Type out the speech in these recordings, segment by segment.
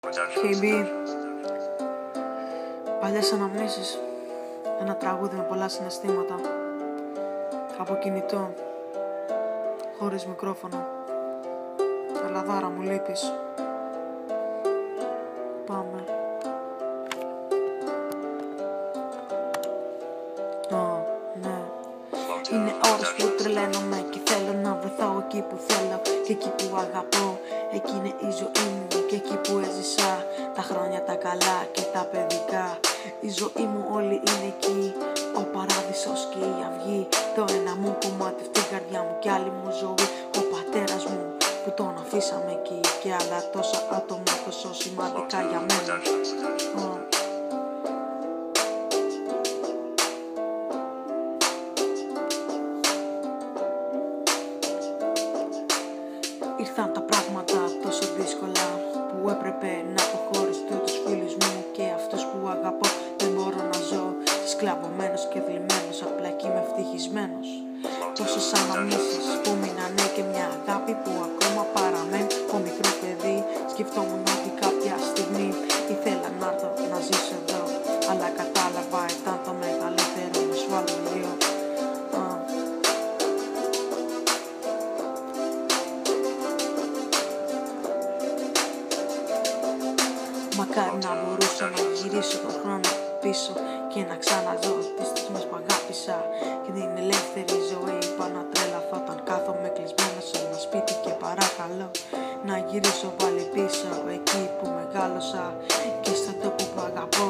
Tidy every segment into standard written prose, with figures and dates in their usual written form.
KB, παλιές αναμνήσεις. Ένα τραγούδι με πολλά συναισθήματα. Από κινητό, χωρίς μικρόφωνο. Ελλαδάρα μου λείπεις. Πάμε. Ναι. Είναι ώρες που τρελαίνομαι και θέλω να βρεθώ εκεί που θέλω και εκεί που αγαπώ. Εκεί είναι η ζωή μου και εκεί που έζησα τα χρόνια τα καλά και τα παιδικά. Η ζωή μου όλη είναι εκεί, ο παράδεισος και η αυγή. Το ένα μου κομμάτι στην καρδιά μου κι άλλη μου ζωή. Ο πατέρας μου που τον αφήσαμε εκεί και άλλα τόσα άτομα τόσο σημαντικά για μένα. Ήρθαν τα πράγματα τόσο δύσκολα που έπρεπε να αποχωριστώ τους φίλους μου και αυτούς που αγαπώ. Δεν μπορώ να ζω σκλαβωμένος και θλιμμένος, απλά κι είμαι ευτυχισμένος. Τόσες αναμνήσεις που μείνανε και μια αγάπη που ακόμα παραμένει. Ο μικρό παιδί σκεφτόμουν ότι κάποια στιγμή ήθελα να έρθω να ζήσω εδώ, αλλά κατάλαβα ήταν το μεγαλύτερο μου σφάλμα. Μακάρι να μπορούσα να γυρίσω τον χρόνο πίσω και να ξαναζώ τις στιγμές που αγάπησα και την ελεύθερη ζωή. Πάω να τρέλαθω όταν κάθομαι κλεισμένος σε ένα σπίτι και παρακαλώ να γυρίσω πάλι πίσω εκεί που μεγάλωσα και στον τόπο που αγαπώ.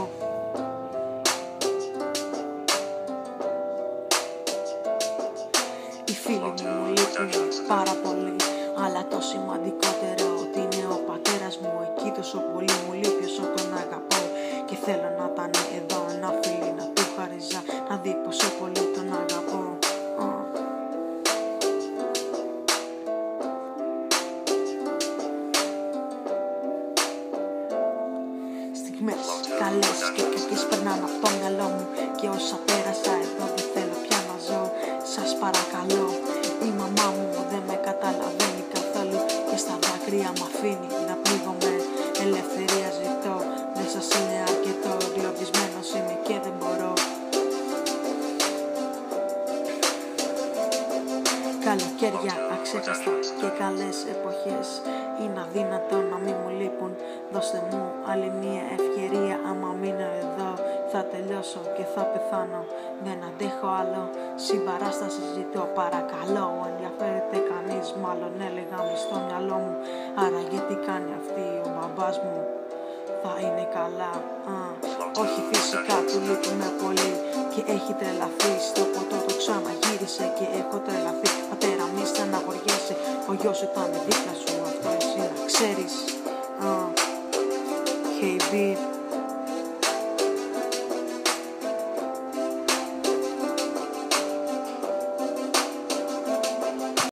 Οι φίλοι μου λείπουν πάρα πολύ, αλλά το σημαντικότερο ότι είναι ο πατέρας μου εκεί. Τόσο πολύ μου λείπει όσο τον αγαπώ και θέλω να ήταν εδώ ένα φίλι να του χαρίζα, να δει πόσο πολύ τον αγαπώ. Στιγμές καλές και κακές περνάνε από το μυαλό μου και όσα πέρασα εδώ δεν θέλω πια να ζω. Σας παρακαλώ, η μαμά μου δεν με καταλαβαίνει καθόλου και στα δάκρυα μ' αφήνει να πνίγομαι. Ελευθερία ζητώ, δεν σας είναι αρκετό, εγκλωβισμένος είμαι και δεν μπορώ. Καλοκαίρια αξέχαστα και καλές εποχές, είναι αδύνατο να μην μου λείπουν. Δώστε μου άλλη μια ευκαιρία, άμα μείνω εδώ θα τελειώσω και θα πεθάνω. Δεν αντέχω άλλο, συμπαράσταση ζητώ παρακαλώ. Ενδιαφέρεται κανείς, μάλλον έλεγα μες στο μυαλό μου. Άρα γιατί κάνει αυτή ο μπαμπάς μου, θα είναι καλά. Όχι φυσικά του λείπουμε πολύ και έχει τρελαθεί. Στο ποτό του ξαναγύρισε και έχω τρελαθεί. Πατέρα μη στεναχωριέσαι, ο γιος σου ήταν δίπλα σου, αυτό εσύ να ξέρεις. KB.